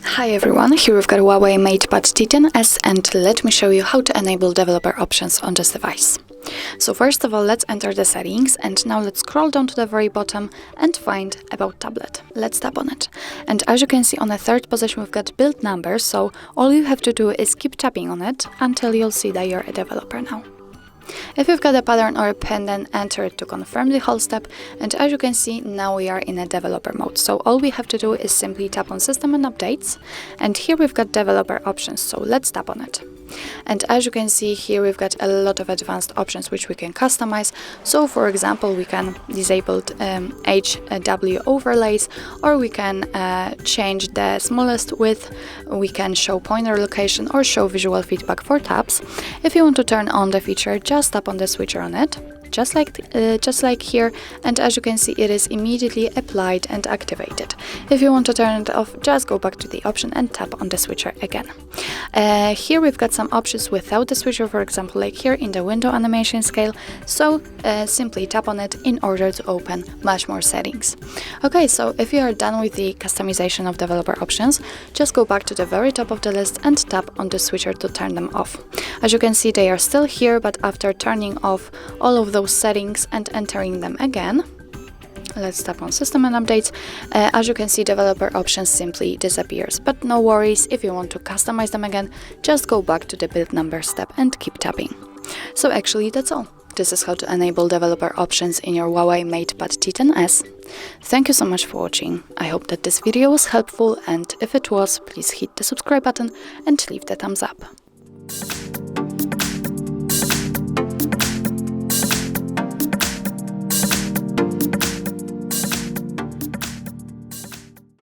Hi everyone, here we've got HUAWEI MatePad T10s, and let me show you how to enable developer options on this device. So first of all, let's enter the settings, and now let's scroll down to the very bottom and find About Tablet. Let's tap on it. And as you can see, on the third position we've got build number, so all you have to do is keep tapping on it until you'll see that you're a developer now. If you've got a pattern or a pen, then enter it to confirm the whole step, and as you can see, now we are in a developer mode. So all we have to do is simply tap on System and Updates, and here we've got developer options, so let's tap on it. And as you can see here, we've got a lot of advanced options which we can customize. So for example, we can disable HW overlays, or we can change the smallest width, we can show pointer location or show visual feedback for tabs. If you want to turn on the feature, just tap on the switcher on it, just like here, and as you can see, it is immediately applied and activated. If you want to turn it off, just go back to the option and tap on the switcher again. Here we've got some options without the switcher, for example, like here in the window animation scale, so simply tap on it in order to open much more settings. Okay, so if you are done with the customization of developer options, just go back to the very top of the list and tap on the switcher to turn them off. As you can see, they are still here, but after turning off all of those settings and entering them again, let's tap on System and Updates. As you can see, developer options simply disappears, but no worries, if you want to customize them again, just go back to the build number step and keep tapping. So actually that's all. This is how to enable developer options in your HUAWEI MatePad T10s. Thank you so much for watching. I hope that this video was helpful, and if it was, please hit the subscribe button and leave the thumbs up.